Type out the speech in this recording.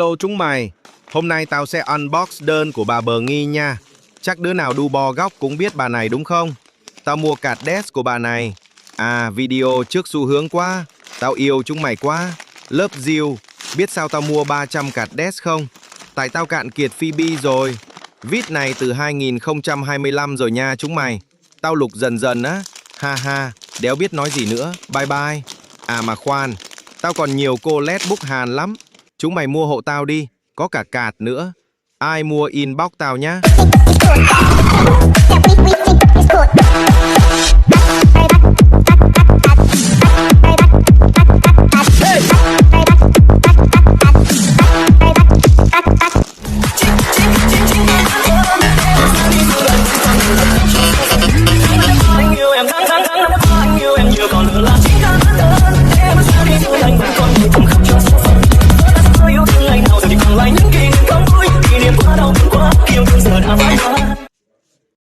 Tô chúng mày, hôm nay tao sẽ unbox đơn của bà Bờ Nghi nha. Chắc đứa nào đu bò góc cũng biết bà này đúng không? Tao mua card đét của bà này. À, video trước xu hướng quá. Tao yêu chúng mày quá. Love you. Biết sao tao mua 300 card đét không? Tại tao cạn kiệt Phoebe rồi. Vít này từ 2025 rồi nha chúng mày. Tao lục dần dần á. Ha ha, đéo biết nói gì nữa. Bye bye. À mà khoan, tao còn nhiều cô led book Hàn lắm. Chúng mày mua hộ tao đi, có cả card nữa. Ai mua inbox tao nhá. Yêu thương ngày nào giờ chỉ còn lại những kỷ